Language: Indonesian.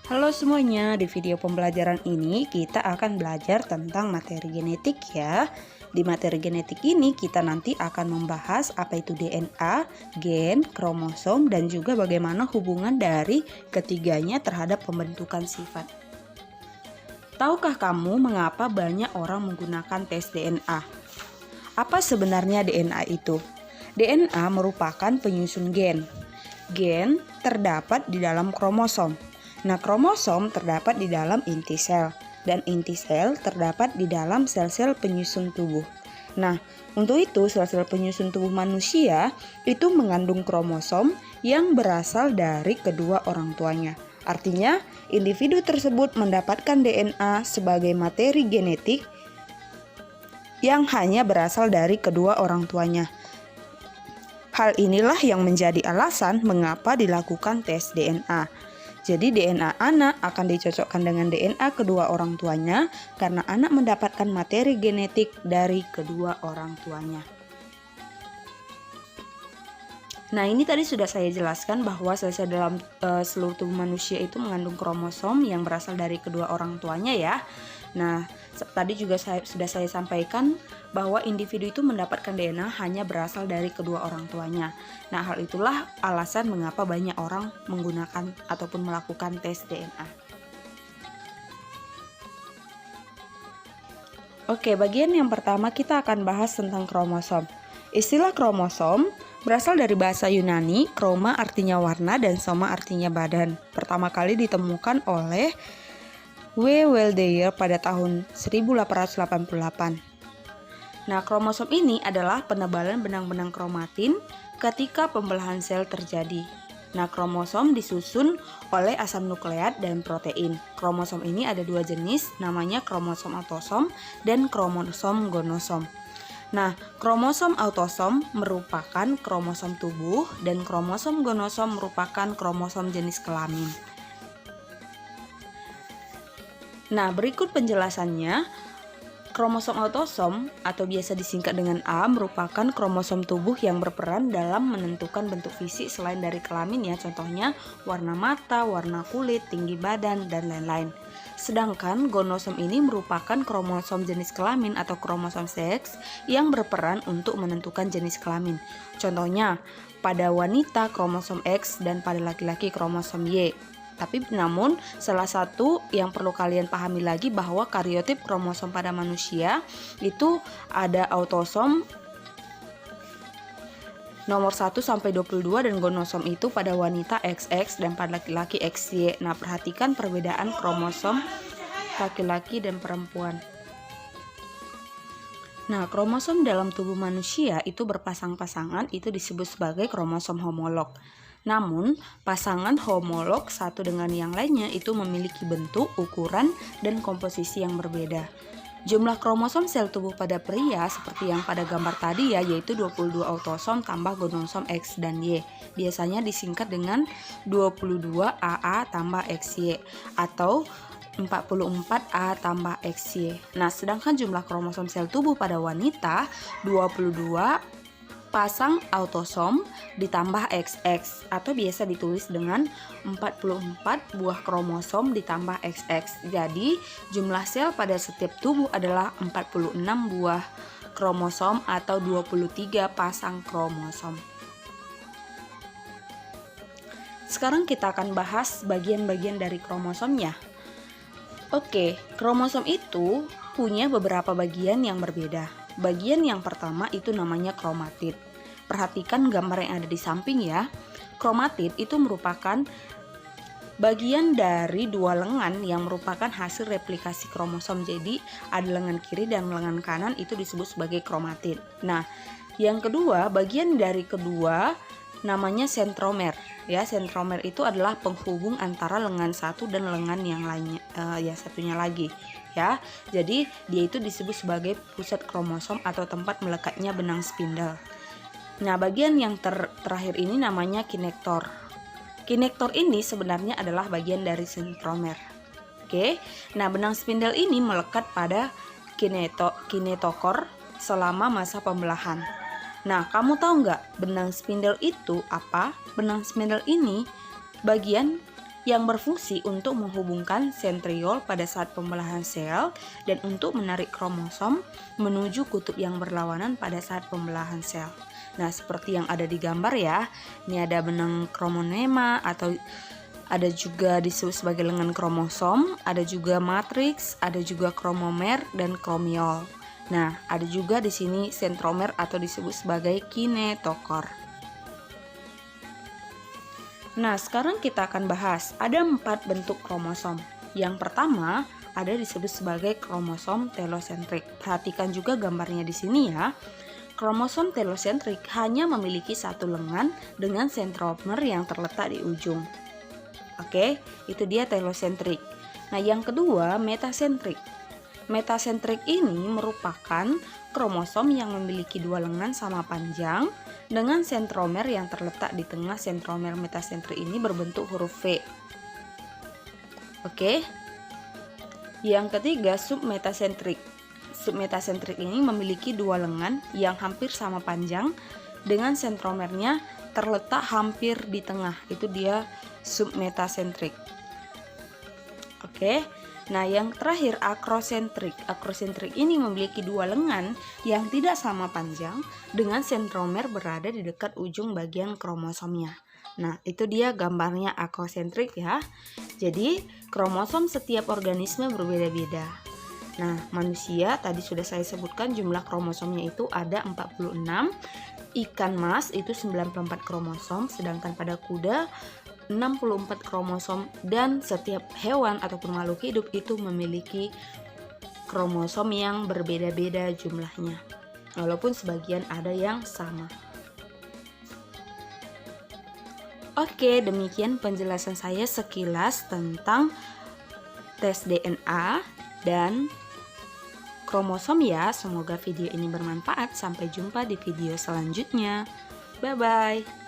Halo semuanya, di video pembelajaran ini kita akan belajar tentang materi genetik ya. Di materi genetik ini kita nanti akan membahas apa itu DNA, gen, kromosom, dan juga bagaimana hubungan dari ketiganya terhadap pembentukan sifat. Tahukah kamu mengapa banyak orang menggunakan tes DNA? Apa sebenarnya DNA itu? DNA merupakan penyusun gen. Gen terdapat di dalam kromosom. Nah, kromosom terdapat di dalam inti sel, dan inti sel terdapat di dalam sel-sel penyusun tubuh. Nah, untuk itu sel-sel penyusun tubuh manusia itu mengandung kromosom yang berasal dari kedua orang tuanya. Artinya, individu tersebut mendapatkan DNA sebagai materi genetik yang hanya berasal dari kedua orang tuanya. Hal inilah yang menjadi alasan mengapa dilakukan tes DNA. Jadi DNA anak akan dicocokkan dengan DNA kedua orang tuanya karena anak mendapatkan materi genetik dari kedua orang tuanya. Nah, ini tadi sudah saya jelaskan bahwa sel-sel dalam seluruh tubuh manusia itu mengandung kromosom yang berasal dari kedua orang tuanya ya. Nah, tadi juga sudah saya sampaikan bahwa individu itu mendapatkan DNA hanya berasal dari kedua orang tuanya. Nah, hal itulah alasan mengapa banyak orang menggunakan ataupun melakukan tes DNA. Oke, bagian yang pertama kita akan bahas tentang kromosom. Istilah kromosom berasal dari bahasa Yunani, chroma artinya warna dan soma artinya badan. Pertama kali ditemukan oleh W. Weldeyer pada tahun 1888. Nah, kromosom ini adalah penebalan benang-benang kromatin ketika pembelahan sel terjadi. Nah, kromosom disusun oleh asam nukleat dan protein. Kromosom ini ada dua jenis, namanya kromosom autosom dan kromosom gonosom. Nah, kromosom autosom merupakan kromosom tubuh dan kromosom gonosom merupakan kromosom jenis kelamin. Nah, berikut penjelasannya. Kromosom autosom atau biasa disingkat dengan A merupakan kromosom tubuh yang berperan dalam menentukan bentuk fisik selain dari kelamin ya, contohnya warna mata, warna kulit, tinggi badan, dan lain-lain. Sedangkan gonosom ini merupakan kromosom jenis kelamin atau kromosom seks yang berperan untuk menentukan jenis kelamin. Contohnya, pada wanita kromosom X dan pada laki-laki kromosom Y. Tapi namun salah satu yang perlu kalian pahami lagi bahwa kariotip kromosom pada manusia itu ada autosom nomor 1 sampai 22 dan gonosom itu pada wanita XX dan pada laki-laki XY. Nah, perhatikan perbedaan kromosom laki-laki dan perempuan. Nah, kromosom dalam tubuh manusia itu berpasang-pasangan, itu disebut sebagai kromosom homolog. Namun, pasangan homolog satu dengan yang lainnya itu memiliki bentuk, ukuran, dan komposisi yang berbeda. Jumlah kromosom sel tubuh pada pria seperti yang pada gambar tadi ya, yaitu 22 autosom tambah gonosom X dan Y. Biasanya disingkat dengan 22 AA tambah XY atau 44A tambah XY. Nah, sedangkan jumlah kromosom sel tubuh pada wanita 22 pasang autosom ditambah XX atau biasa ditulis dengan 44 buah kromosom ditambah XX. Jadi, jumlah sel pada setiap tubuh adalah 46 buah kromosom atau 23 pasang kromosom. Sekarang kita akan bahas bagian-bagian dari kromosomnya. Oke, kromosom itu punya beberapa bagian yang berbeda. Bagian yang pertama itu namanya kromatid. Perhatikan gambar yang ada di samping ya. Kromatid itu merupakan bagian dari dua lengan yang merupakan hasil replikasi kromosom. Jadi ada lengan kiri dan lengan kanan itu disebut sebagai kromatid. Nah, yang kedua, bagian dari kedua namanya sentromer. Ya, sentromer itu adalah penghubung antara lengan satu dan lengan yang lainnya, yang satunya lagi. Ya, jadi dia itu disebut sebagai pusat kromosom atau tempat melekatnya benang spindle. Nah, bagian yang terakhir ini namanya kinektor. Kinektor ini sebenarnya adalah bagian dari sentromer. Oke, nah benang spindle ini melekat pada kinetokor selama masa pembelahan. Nah, kamu tahu nggak benang spindle itu apa? Benang spindle ini bagian yang berfungsi untuk menghubungkan sentriol pada saat pembelahan sel dan untuk menarik kromosom menuju kutub yang berlawanan pada saat pembelahan sel. Nah, seperti yang ada di gambar ya, ini ada benang kromonema atau ada juga disebut sebagai lengan kromosom, ada juga matriks, ada juga kromomer dan kromiol. Nah, ada juga di sini sentromer atau disebut sebagai kinetokor. Nah, sekarang kita akan bahas ada 4 bentuk kromosom. Yang pertama ada disebut sebagai kromosom telosentrik. Perhatikan juga gambarnya di sini ya. Kromosom telosentrik hanya memiliki satu lengan dengan sentromer yang terletak di ujung. Oke, itu dia telosentrik. Nah, yang kedua metasentrik. Metasentrik ini merupakan kromosom yang memiliki 2 lengan sama panjang dengan sentromer yang terletak di tengah. Sentromer metasentrik ini berbentuk huruf V. Oke. Yang ketiga submetasentrik. Submetasentrik ini memiliki 2 lengan yang hampir sama panjang dengan sentromernya terletak hampir di tengah. Itu dia submetasentrik. Oke. Nah, yang terakhir akrosentrik. Akrosentrik ini memiliki 2 lengan yang tidak sama panjang dengan sentromer berada di dekat ujung bagian kromosomnya. Nah, itu dia gambarnya akrosentrik ya. Jadi, kromosom setiap organisme berbeda-beda. Nah, manusia tadi sudah saya sebutkan jumlah kromosomnya itu ada 46. Ikan mas itu 94 kromosom, sedangkan pada kuda 64 kromosom, dan setiap hewan ataupun makhluk hidup itu memiliki kromosom yang berbeda-beda jumlahnya, walaupun sebagian ada yang sama. Oke, demikian penjelasan saya sekilas tentang tes DNA dan kromosom ya. Semoga video ini bermanfaat. Sampai jumpa di video selanjutnya. Bye bye.